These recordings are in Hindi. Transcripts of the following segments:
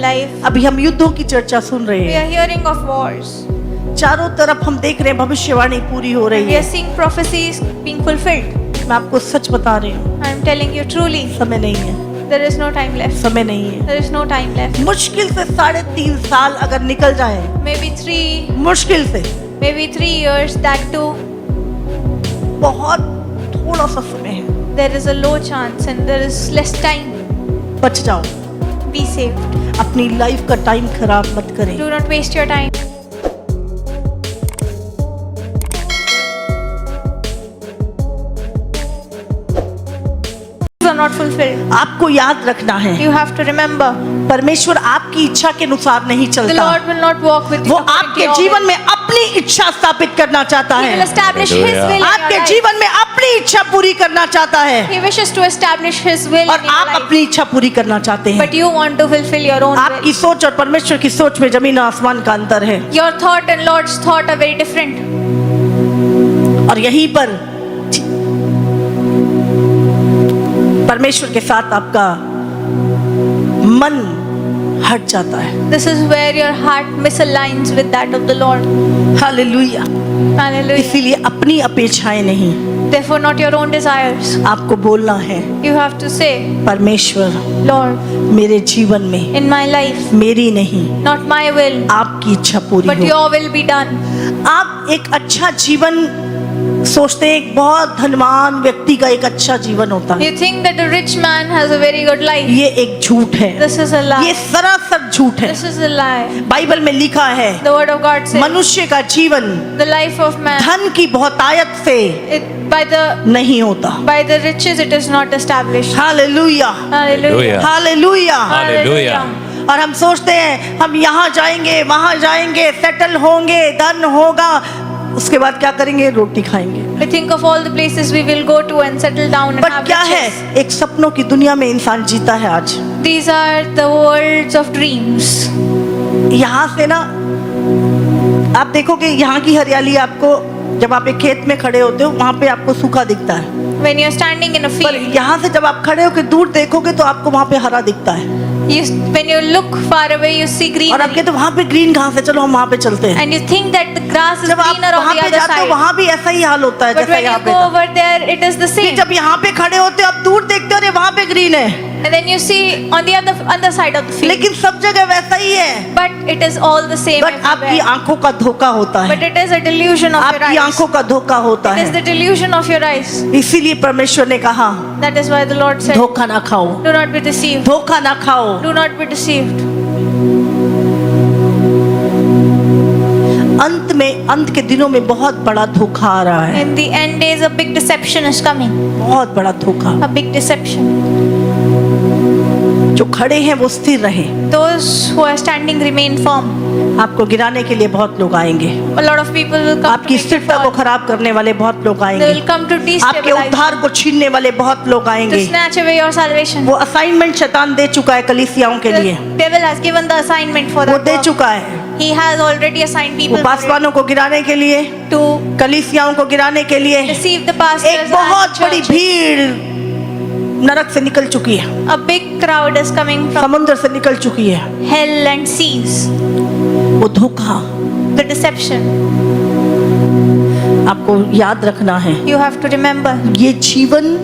life. अभी हम युद्धों की चर्चा सुन रहे We हैं। are hearing of wars. चारों तरफ हम देख रहे हैं भविष्यवाणी पूरी हो And रही we are है। seeing prophecies being fulfilled. मैं आपको सच बता रही हूँ, I am telling you truly, समय नहीं है, there is no time left. समय नहीं है। There is no time left. मुश्किल से 3.5 साल अगर निकल जाए, Maybe मुश्किल से maybe 3 years, that too. बहुत थोड़ा सा समय है, There is a low chance and there is less time. बच जाओ। Be saved. अपनी लाइफ का टाइम खराब मत करें। Do not waste your time. Are not fulfilled. आपको याद रखना है, You have to remember, परमेश्वर आपकी इच्छा के अनुसार नहीं the चलता। Lord will not walk with you. वो according to आपके your जीवन will. में अपनी इच्छा स्थापित करना चाहता He will है। establish His will in your आपके life. जीवन में अपनी इच्छा पूरी करना चाहता है He wishes to establish His will और in your आप life. अपनी इच्छा पूरी करना चाहते हैं। But you want to fulfill your own आपकी will. सोच और परमेश्वर की सोच में जमीन और आसमान का अंतर है। Your thought and Lord's thought are very different. और यहीं पर परमेश्वर के साथ आपका मन हट जाता है। This is where your heart misaligns with that of the Lord. Hallelujah. Hallelujah. इसीलिए अपनी अपेक्षाएं नहीं, Therefore, not your own desires. आपको बोलना है, You have to say, परमेश्वर Lord, मेरे जीवन में in my life, मेरी नहीं, not my will, आपकी इच्छा पूरी but हो। your will be done. आप एक अच्छा जीवन सोचते हैं, एक बहुत धनवान व्यक्ति का एक अच्छा जीवन होता है। You think that a rich man has a very good life. ये एक झूठ है, This is a ये lie. सरासर झूठ है। This is a lie. Bible में लिखा है, The word of God says, मनुष्य का जीवन the life of man, धन की बहुतायत से by नहीं होता। the riches it is not established. Hallelujah, Hallelujah. Hallelujah. Hallelujah. और हम सोचते हैं हम यहाँ जाएंगे, वहाँ जाएंगे, सेटल होंगे, धन होगा, उसके बाद क्या करेंगे? रोटी खाएंगे। We think of all the places we will go to and settle down and but have क्या है, riches. एक सपनों की दुनिया में इंसान जीता है आज। These are the worlds of dreams. यहाँ से ना आप देखोगे, यहाँ की हरियाली आपको, जब आप एक खेत में खड़े होते हो वहाँ पे आपको सूखा दिखता है, When you're standing in a पर field, यहाँ से जब आप खड़े होकर दूर देखोगे तो आपको वहाँ पे हरा दिखता है। when you look far away, you see और greenery. आप कहते हो वहाँ पे ग्रीन घास है, चलो हम वहाँ पे चलते हैं। And you think that the grass is जब आप greener on वहाँ the पे other जाते हो side. वहाँ भी ऐसा ही हाल होता है But जैसा when यहाँ you पे go था। over there, it is the फिर same. जब यहाँ पे खड़े होते हो आप दूर देखते हो, अरे वहाँ पे ग्रीन है, And then you see on the other side of the field. लेकिन सब जगह वैसा ही है। But it is all the same but आपकी everywhere. आंखों का धोखा होता But है, it is a delusion of your आपकी eyes. आंखों का धोखा होता It is the है। delusion of your eyes. इसीलिए परमेश्वर ने कहा, That is why the Lord said, धोखा ना खाओ, do not be deceived. धोखा ना खाओ। Do not be deceived. अंत के दिनों में बहुत बड़ा धोखा आ रहा है, In the end days, a big deception is coming. बहुत बड़ा धोखा। A big deception. जो खड़े हैं वो स्थिर रहे, Those who are standing remain firm. आपको गिराने के लिए बहुत लोग आएंगे, A lot of people will come to आपकी make you स्थिरता को fall. खराब करने वाले बहुत लोग They आएंगे, will come to आपके destabilize उद्धार you, को छीनने वाले बहुत लोग to आएंगे। snatch away your salvation. वो असाइनमेंट शैतान दे चुका है कलीसियाओं के लिए, The devil has given the assignment for वो that दे work. चुका है। He has already assigned वो people for it, पासवानों को गिराने के लिए, to कलीसियाओं को गिराने के लिए deceive the pastors एक and बहुत बड़ी churches. भीड़ नरक से निकल चुकी है, A big crowd is coming from समुद्र से निकल चुकी है। hell and seas. वो धोखा The deception. आपको याद रखना है, You have to remember, ये जीवन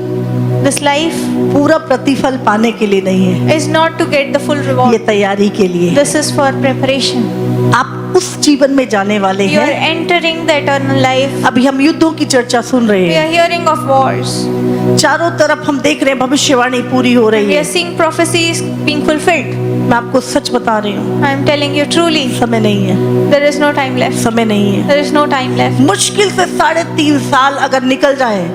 this life पूरा प्रतिफल पाने के लिए नहीं है, is not to get the full ये reward. तैयारी के लिए है। This is for preparation. आप उस जीवन में जाने वाले You are हैं। entering the eternal life. अभी हम युद्धों की चर्चा सुन रहे We are हैं, hearing of wars. चारों तरफ हम देख रहे हैं भविष्यवाणी पूरी हो रही We है। are seeing prophecies being fulfilled. मैं आपको सच बता रही हूँ, I am telling you truly, समय नहीं है, there is no time left. समय नहीं है। There is no time left. मुश्किल से 3.5 साल अगर निकल जाए,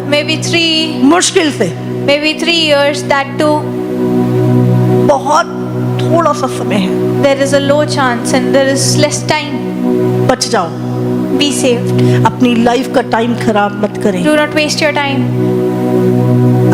मुश्किल से Maybe 3 years, that too. बहुत थोड़ा सा समय है, There is a low chance and there is less time. बच जाओ। Be saved. अपनी लाइफ का टाइम खराब मत करें। Do not waste your time.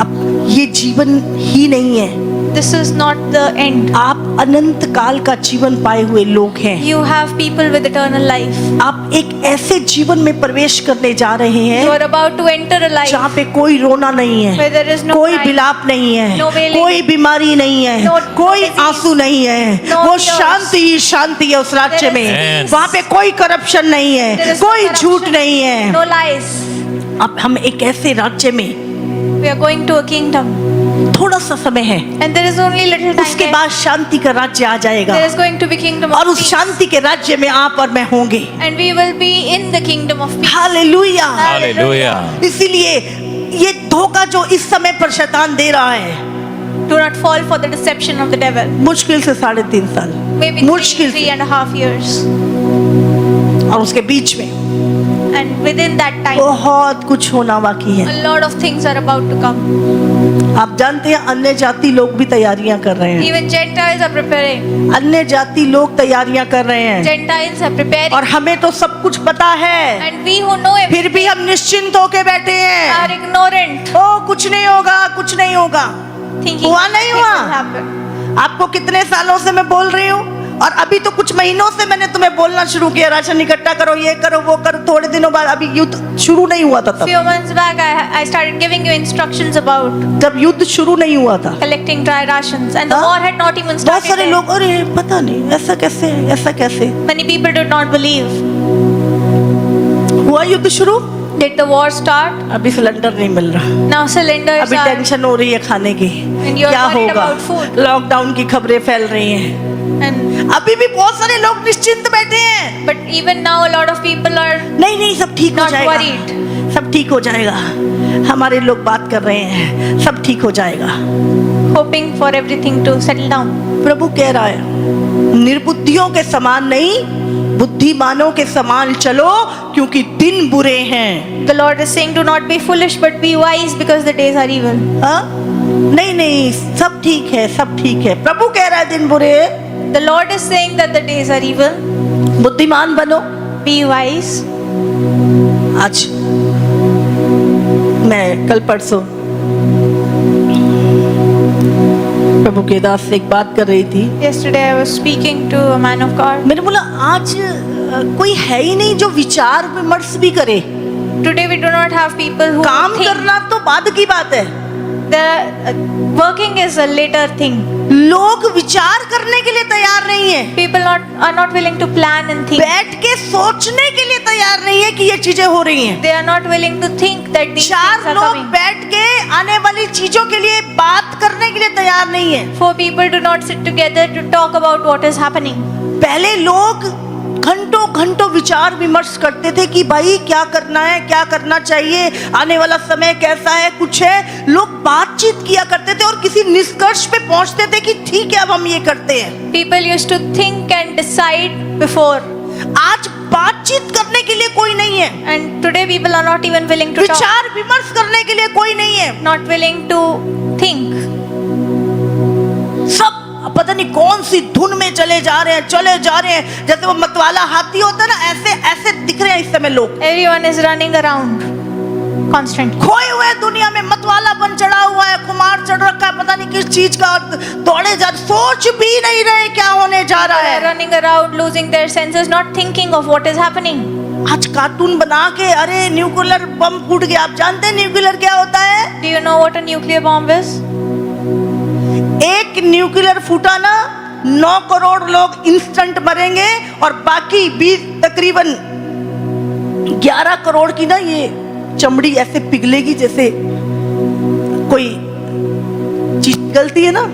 अब ये जीवन ही नहीं है, this is not the end. आप अनंत काल का जीवन पाए हुए लोग हैं। You have people with eternal life. आप एक ऐसे जीवन में प्रवेश करने जा रहे You हैं are about to enter a life जहाँ पे कोई रोना नहीं है, where there is no कोई crying, विलाप नहीं है, no wailing, कोई बीमारी नहीं है, no कोई disease, आंसू नहीं है। no वो tears. शांति ही शांति है उस राज्य There is में। peace. वहाँ पे कोई करप्शन नहीं There है, is no कोई corruption, झूठ नहीं है। no lies. अब हम एक ऐसे राज्य में, We are going to a kingdom, थोड़ा सा समय है, and there is only little time उसके left. बाद शांति का राज्य आ जाएगा There is going to be kingdom और of उस peace, शांति के राज्य में आप और मैं होंगे। and we will be in the kingdom of peace. Hallelujah. Hallelujah. इसीलिए ये धोखा जो इस समय पर शैतान दे रहा है, Do not fall for the deception of the devil. मुश्किल से 3.5 साल, Maybe मुश्किल three से, and a half years, और उसके बीच में and within that time, बहुत कुछ होना बाकी है। a lot of things are about to come. आप जानते हैं अन्य जाति लोग भी तैयारियां कर रहे हैं, Even Gentiles are preparing. अन्य जाति लोग तैयारियां कर रहे हैं, Gentiles are preparing, और हमें तो सब कुछ पता है, and we who know फिर भी हम निश्चिंत होके बैठे are हैं। ignorant, ओ कुछ नहीं होगा, कुछ नहीं होगा। thinking हुआ नहीं nothing हुआ? will happen. आपको कितने सालों से मैं बोल रही हूँ, और अभी तो कुछ महीनों से मैंने तुम्हें बोलना शुरू किया, राशन इकट्ठा करो, ये करो, वो करो। थोड़े दिनों बाद, अभी युद्ध शुरू नहीं हुआ था तब, Few months back, I started giving you instructions about जब युद्ध शुरू नहीं हुआ था। collecting dry rations, and the हाँ? war had not even बहुत started सारे yet. लोग, अरे पता नहीं ऐसा कैसे, ऐसा कैसे Many people did not believe. हुआ युद्ध शुरू। Did the war start? अभी सिलेंडर नहीं मिल रहा, Now cylinders अभी are, टेंशन हो रही है खाने की, And you are क्या worried होगा। about food. लॉकडाउन की खबरें फैल रही हैं, and अभी भी बहुत सारे लोग निश्चिंत बैठे हैं। but even now a lot of people are नहीं नहीं, सब ठीक हो Not जाएगा, worried. सब ठीक हो जाएगा। हमारे लोग बात कर रहे हैं, सब ठीक हो जाएगा। hoping for everything to settle down. प्रभु कह रहा है, निर्बुद्धियों के समान नहीं, बुद्धिमानों के समान चलो, क्योंकि दिन बुरे हैं। The Lord is saying, do not be foolish, but be wise, because the days are evil. हाँ? नहीं नहीं, सब ठीक है, सब ठीक है। प्रभु कह रहा है दिन बुरे हैं, The Lord is saying that the days are evil. बुद्धिमान बनो। Be wise. आज मैं कल परसों प्रभु के दास से एक बात कर रही थी, Yesterday I was speaking to a man of God. मैंने बोला आज कोई है ही नहीं जो विचार विमर्श भी करे। Today we do not have people who काम think. करना तो बाद की बात है, The working is a later thing. लोग विचार करने के लिए तैयार नहीं है, People are not willing to plan and think. बैठ के सोचने के लिए तैयार नहीं है कि ये चीजें हो रही हैं। They are not willing to think that these चार things are लोग coming. बैठ के आने वाली चीजों के लिए बात करने के लिए तैयार नहीं है। 4 people do not sit together to talk about what is happening. पहले लोग घंटों घंटों विचार विमर्श करते थे कि भाई क्या करना है, क्या करना चाहिए, आने वाला समय कैसा है, कुछ है। लोग बातचीत किया करते थे और किसी निष्कर्ष पे पहुंचते थे कि ठीक है अब हम ये करते हैं। People used to think and decide before. आज बातचीत करने के लिए कोई नहीं है, And today people are not even willing to talk. विचार विमर्श करने के लिए कोई नहीं है। Not willing to think. सब पता नहीं कौन सी धुन में चले जा रहे हैं, जैसे वो मतवाला हाथी होता है ना, ऐसे ऐसे दिख रहे हैं इस समय लोग। Everyone is running around constantly. खोए हुए दुनिया में मतवाला बन चढ़ा हुआ है, खुमार चढ़ रखा है, पता नहीं किस चीज का, दौड़े जा, सोच भी नहीं रहे क्या होने जा रहा They are है। running around losing their senses, not thinking of what is happening. आज कार्टून बना के, अरे न्यूक्लियर बम फूट गया। आप जानते हैं न्यूक्लियर क्या होता है? Do you know what a nuclear bomb is? एक न्यूक्लियर फूटा ना, 9 करोड़ लोग इंस्टेंट मरेंगे, और बाकी 20 तकरीबन 11 करोड़ की ना ये चमड़ी ऐसे पिघलेगी, जैसे कोई चीज पिघलती है ना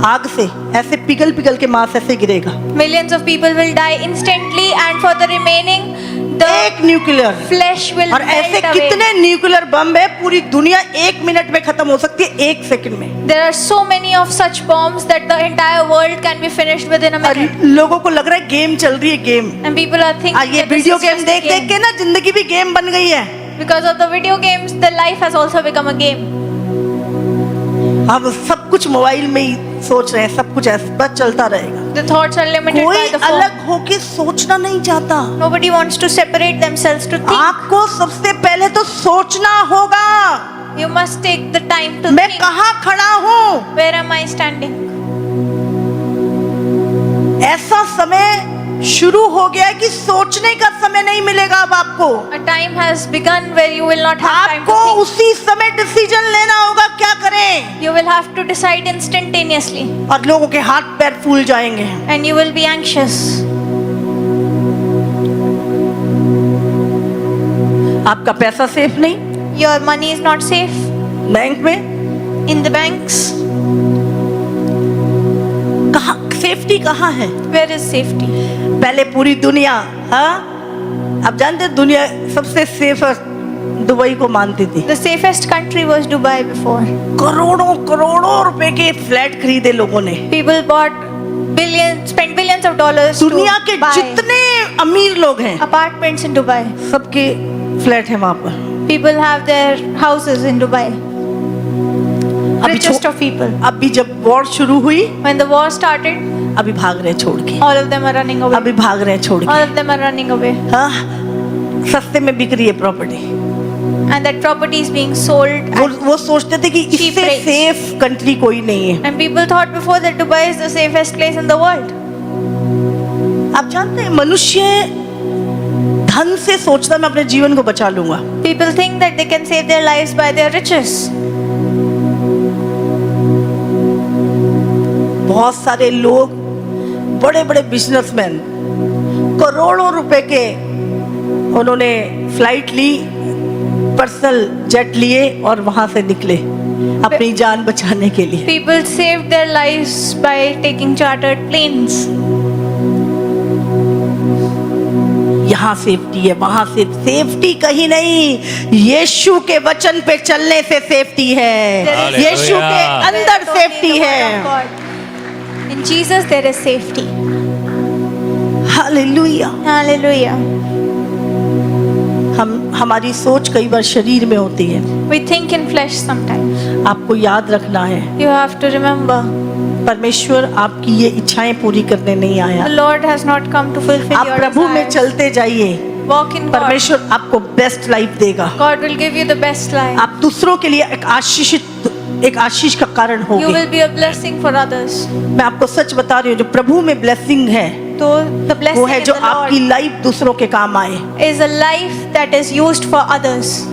आग से, ऐसे पिघल पिघल के मांस ऐसे गिरेगा। Millions of people will die instantly, and for the remaining, the एक न्यूक्लियर, flesh will और ऐसे melt कितने away. न्यूक्लियर बम है, पूरी दुनिया 1 मिनट में खत्म हो सकती है, 1 सेकंड में। There are so many of such bombs that the entire world can be finished within a और minute. लोगों को लग रहा है गेम चल रही है, game. And people are thinking ये that this video is game just a देख देख game. के ना जिंदगी भी गेम बन गई है। Because of the video games, the life has also become a game. हम सब कुछ मोबाइल में ही सोच रहे हैं, सब कुछ ऐसा बस चलता रहेगा। The thoughts are limited कोई by the phone. अलग होके सोचना नहीं चाहता। Nobody wants to separate themselves to think. आपको सबसे पहले तो सोचना होगा। You must take the time to मैं think. कहाँ खड़ा हूँ? Where am I standing? ऐसा समय शुरू हो गया है कि सोचने का समय नहीं मिलेगा अब आपको। A time has begun where you will not have time आपको to think. उसी समय डिसीजन लेना होगा क्या करें, You will have to decide instantaneously, और लोगों के हाथ पैर फूल जाएंगे। and you will be anxious. आपका पैसा सेफ नहीं Your money is not safe bank में, in the banks. कहाँ सेफ्टी कहाँ है? Where is safety? पहले पूरी दुनिया, हाँ, आप जानते हैं दुनिया सबसे सेफ दुबई को मानती थी। The safest country was Dubai before. करोड़ों करोड़ों रुपए के फ्लैट खरीदे लोगों ने। People spent billions of dollars दुनिया के to buy जितने अमीर लोग हैं apartments in Dubai. सबके फ्लैट हैं वहां पर। People have their houses in Dubai. अभी Richest of people. अभी जब वॉर शुरू हुई, When the war started, अभी भाग रहे हैं छोड़ के, all of them are running away. अभी भाग रहे हैं छोड़ All के। of them are running away. हाँ, सस्ते में बिक रही है property. And that property is being sold. वो सोचते थे कि Cheap इससे rates. सेफ कंट्री कोई नहीं है। And people thought before that Dubai is the safest place in the world. आप जानते हैं मनुष्य धन से सोचता मैं अपने जीवन को बचा लूंगा। People think that they can save their lives by their riches. बहुत सारे लोग, बड़े बड़े बिजनेसमैन, करोड़ों रुपए के उन्होंने फ्लाइट ली, पर्सनल जेट लिए और वहां से निकले अपनी जान बचाने के लिए। People saved their lives by taking chartered planes. यहाँ सेफ्टी है, वहां से सेफ्टी कहीं नहीं। यीशु के वचन पे चलने से सेफ्टी है, There is यीशु के अंदर Only सेफ्टी the word है। of God. In Jesus there is safety. Hallelujah. Hallelujah. हमारी सोच कई बार शरीर में होती है। We think in flesh sometimes. आपको याद रखना है, You have to remember, परमेश्वर आपकी ये इच्छाएं पूरी करने नहीं आया। the Lord has not come to fulfill आप your प्रभु में desires. चलते जाइए, Walk in God. परमेश्वर आपको बेस्ट लाइफ देगा। God will give you the best life. आप दूसरों के लिए एक आशीष का कारण You होंगे। will be a blessing for others. मैं आपको सच बता रही हूँ, जो प्रभु में ब्लेसिंग है So the वो blessing है in जो the आपकी Lord लाइफ दूसरों के काम आए। is a life that is used for others.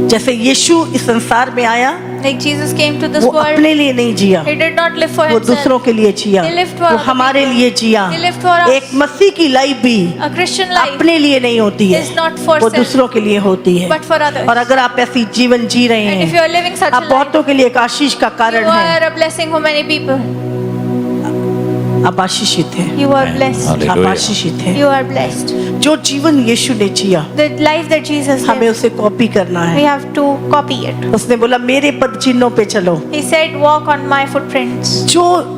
जैसे यीशु इस संसार में आया, Like Jesus came to this वो world, अपने लिए नहीं जिया, He did not live for वो दूसरों Himself. के लिए जिया, He lived for वो other हमारे people. लिए जिया। He lived for us. एक मसीह की लाइफ भी A Christian life अपने लिए नहीं होती है, is not for वो self, दूसरों के लिए होती है। but for others. और अगर आप ऐसी जीवन जी रहे And if you हैं, are living such a आप life, बहुतों के लिए एक आशीष का you कारण है। are a blessing for many people. आप आशीषित हैं, You are blessed. आप Hallelujah. आशीषित हैं। You are blessed. जो जीवन यीशु ने जिया, The life that Jesus हमें lived, उसे कॉपी करना we है। have to copy it. उसने बोला मेरे पद चिन्हों पे चलो। He said, walk on my footprints. जो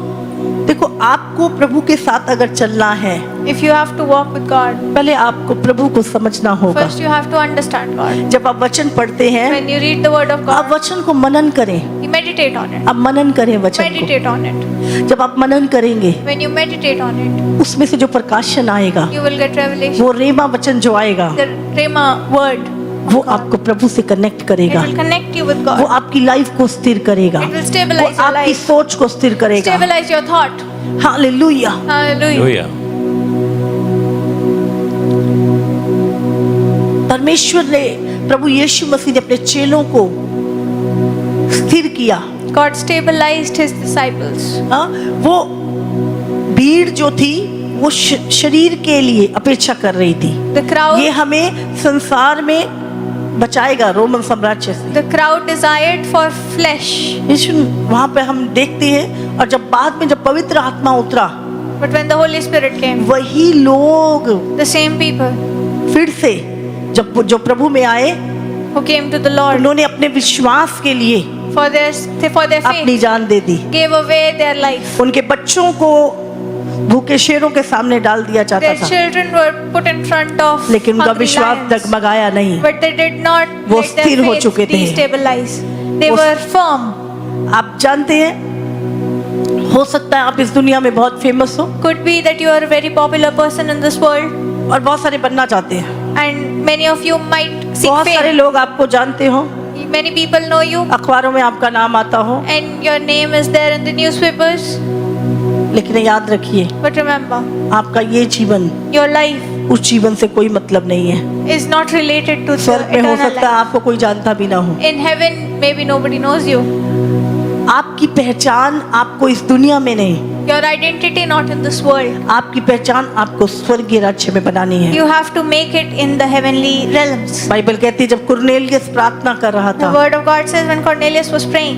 देखो, आपको प्रभु के साथ अगर चलना है, If you have to walk with God, पहले आपको प्रभु को समझना होगा। first you have to understand God. जब आप वचन पढ़ते हैं, When you read the word of आप God, वचन को मनन करें, you meditate on it. आप मनन करें वचन Meditate on it. को। जब आप मनन करेंगे, When you meditate on it, उसमें से जो प्रकाशन आएगा, you will get revelation. वो रेमा वचन जो आएगा, The Rhema word, वो आपको प्रभु से कनेक्ट it करेगा, will connect you with वो God. आपकी लाइफ को स्थिर करेगा, It will वो stabilize your आपकी life. सोच को स्थिर करेगा। Stabilize your thought. Hallelujah. Hallelujah. Hallelujah. परमेश्वर ने, प्रभु यीशु मसीह ने अपने चेलों को स्थिर किया। God stabilized His disciples. हाँ, वो भीड़ जो थी वो शरीर के लिए अपेक्षा कर रही थी। The crowd, ये हमें संसार में बचाएगा रोमन साम्राज्य से। the crowd desired for flesh, यीशु वहाँ पे हम देखते हैं, और जब बाद में जब पवित्र आत्मा उतरा, but when the Holy Spirit came, वही लोग the same people फिर से जो प्रभु में आए, who came to the Lord उन्होंने अपने विश्वास के लिए for their अपनी faith जान दे दी। gave away their life. उनके बच्चों को भूखे शेरों के सामने डाल दिया जाता Their था, children were put in front of लेकिन उनका hungry विश्वास lions, डगमगाया नहीं। but they did not वो let their स्थिर हो faith चुके थे। destabilize. They वो- were firm. आप जानते हैं, हो सकता है आप इस दुनिया में बहुत फेमस हो Could be that you are a very popular person in this world, और बहुत सारे बनना चाहते हैं, and many of you might seek बहुत सारे fame. लोग आपको जानते हो, Many people know you अखबारों में आपका नाम आता हो, and your name is there in the newspapers. लेकिन याद रखिए But remember, आपका ये जीवन your life उस जीवन से कोई मतलब नहीं है। is not related to the स्वर्ग में हो eternal सकता है life. आपको कोई जानता भी ना हो। In heaven, maybe nobody knows you. आपकी पहचान आपको इस दुनिया में नहीं, Your identity not in this world. आपकी पहचान आपको स्वर्गीय राज्य में बनानी है। You have to make it in the heavenly realms. Bible कहती है जब कुरनेलियस प्रार्थना कर रहा The था, word of God says when Cornelius was praying,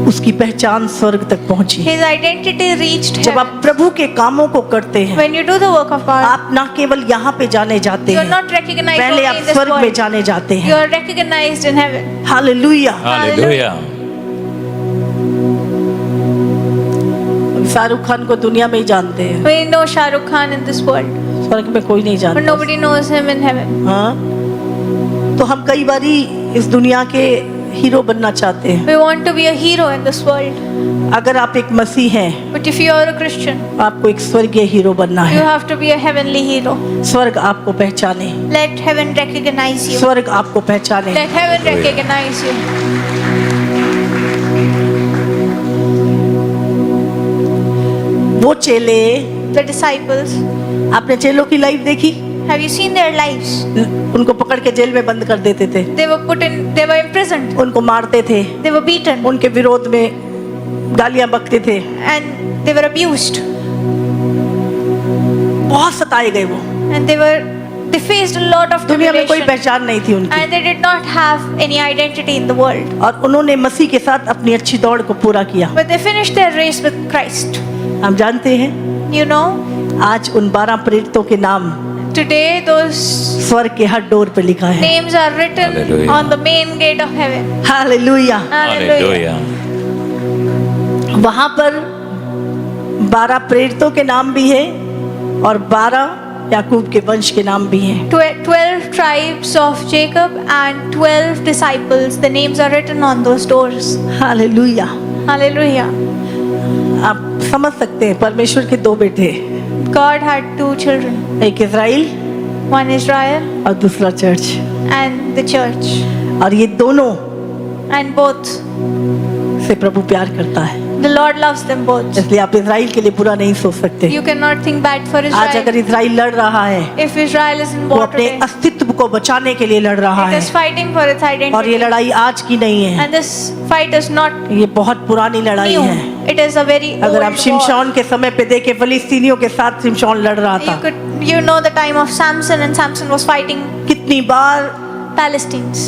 उसकी पहचान स्वर्ग तक पहुंची। his identity reached जब आप heaven. प्रभु के कामों को करते हैं, When you do the work of God, आप न केवल यहाँ पे जाने जाते you are हैं, not recognized पहले only आप in this स्वर्ग में world. जाने जाते You हैं। are recognized in heaven. Hallelujah. Hallelujah. Shahrukh Khan को दुनिया में ही जानते हैं, We know Shah Rukh Khan in this world, स्वर्ग में कोई नहीं but जानता। nobody knows him in heaven. हाँ, तो हम कई बारी इस दुनिया के हीरो बनना चाहते हैं। We want to be a hero in this world, अगर आप एक मसीह हैं, but if you are a Christian, आपको एक स्वर्गीय हीरो बनना you है। have to be a heavenly hero. स्वर्ग आपको पहचाने, Let heaven recognize you. स्वर्ग आपको पहचाने। Let heaven recognize you. वो चेले, The disciples, आपने चेलों की लाइफ देखी? have you seen their lives? उनको पकड़ के जेल में बंद कर देते थे, They were imprisoned, उनको मारते थे, they were beaten, उनके विरोध में गालियां बकते थे, and they were abused, बहुत सताए गए वो। and they faced a lot of दुनिया में कोई tribulation, पहचान नहीं थी उनकी, and they did not have any identity in the world. और उन्होंने मसीह के साथ अपनी अच्छी दौड़ को पूरा किया। But they finished their race with Christ. हम जानते हैं You know, आज उन 12 प्रेरितों के नाम today those स्वर्ग के हर डोर पे लिखा है। names are written Hallelujah. on the main gate of heaven. Hallelujah. Hallelujah. Hallelujah. वहां पर 12 प्रेरितों के नाम भी है और 12 याकूब के वंश के नाम भी हैं। 12 tribes of Jacob and 12 disciples. The names are written on those doors. Hallelujah. Hallelujah. आप समझ सकते हैं परमेश्वर के 2 बेटे, God had 2 children. एक इज़राइल One Israel और दूसरा चर्च, and the church. और ये दोनों And both. से प्रभु प्यार करता है, The Lord loves them both. इसलिए आप इज़राइल के लिए बुरा नहीं सोच सकते। You cannot think bad for आज अगर Israel. इज़राइल लड़ रहा है, If Israel is in वो war अपने today, अस्तित्व को बचाने के लिए लड़ रहा it है, is fighting for its और ये identity. लड़ाई आज की नहीं है, And this fight is not ये बहुत पुरानी लड़ाई new. है। It is a very old अगर आप war. शिमशोन के समय पे देखे, फिलिस्तीनियों के साथ शिमशोन लड़ रहा था। You know the time of Samson, and Samson was fighting कितनी बार Palestinians.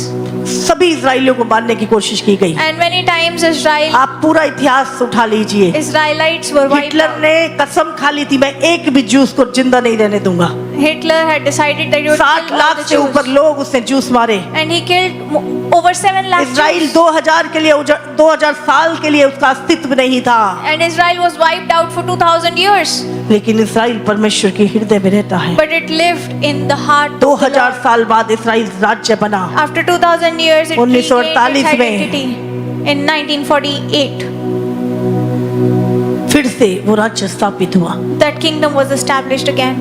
सभी इजराइलियों को मारने की कोशिश की गई। And many times आप पूरा इतिहास उठा लीजिए, Israelites were wiped Hitler out. ने कसम खा ली थी मैं एक भी जूस को जिंदा नहीं रहने दूंगा। Hitler had decided that he would 60 kill all lakh the से ऊपर Jews. लोग उसने जूस मारे। And he killed over 7 lakh Israel Jews. 2000 के लिए 2000 साल के लिए उसका अस्तित्व नहीं था, And Israel was wiped out for 2000 years. लेकिन इजराइल परमेश्वर के हृदय में रहता है। But it lived in the heart of the 2000 Lord. साल बाद इजराइल राज्य बना। After 2000 years, it 1948 regained its में identity in 1948. फिर से वो राज्य स्थापित हुआ। That kingdom was established again.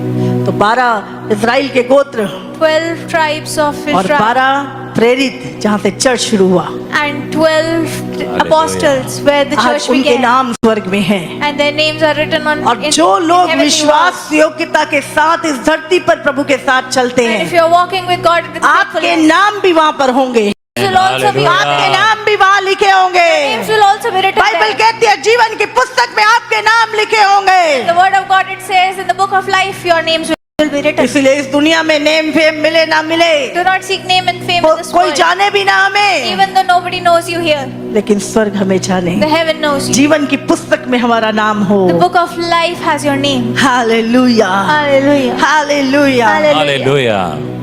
तो 12 इजराइल के गोत्र 12 tribes of और Israel 12 प्रेरित जहाँ से चर्च शुरू हुआ, and 12 apostles where the church आज उनके began. नाम स्वर्ग में हैं। And their names are written on और in जो लोग heavenly विश्वास योग्यता के साथ इस धरती पर प्रभु के साथ चलते walls. And if हैं, you are walking with God with आपके faithfulness, नाम भी वहां पर होंगे, will also be Hallelujah. आपके नाम भी वहां लिखे होंगे। names will also be written Bible there. कहती है जीवन की पुस्तक में आपके नाम लिखे होंगे। The word of God, it says in the book of life, your names will be written. इसलिए इस दुनिया में नेम फेम मिले ना मिले, Do not seek name and fame in this कोई world. जाने भी ना हमें, Even though nobody knows you here, लेकिन स्वर्ग हमें जाने, the heaven knows you. जीवन की पुस्तक में हमारा नाम हो। The book of life has your name. Hallelujah, Hallelujah. Hallelujah. Hallelujah. Hallelujah.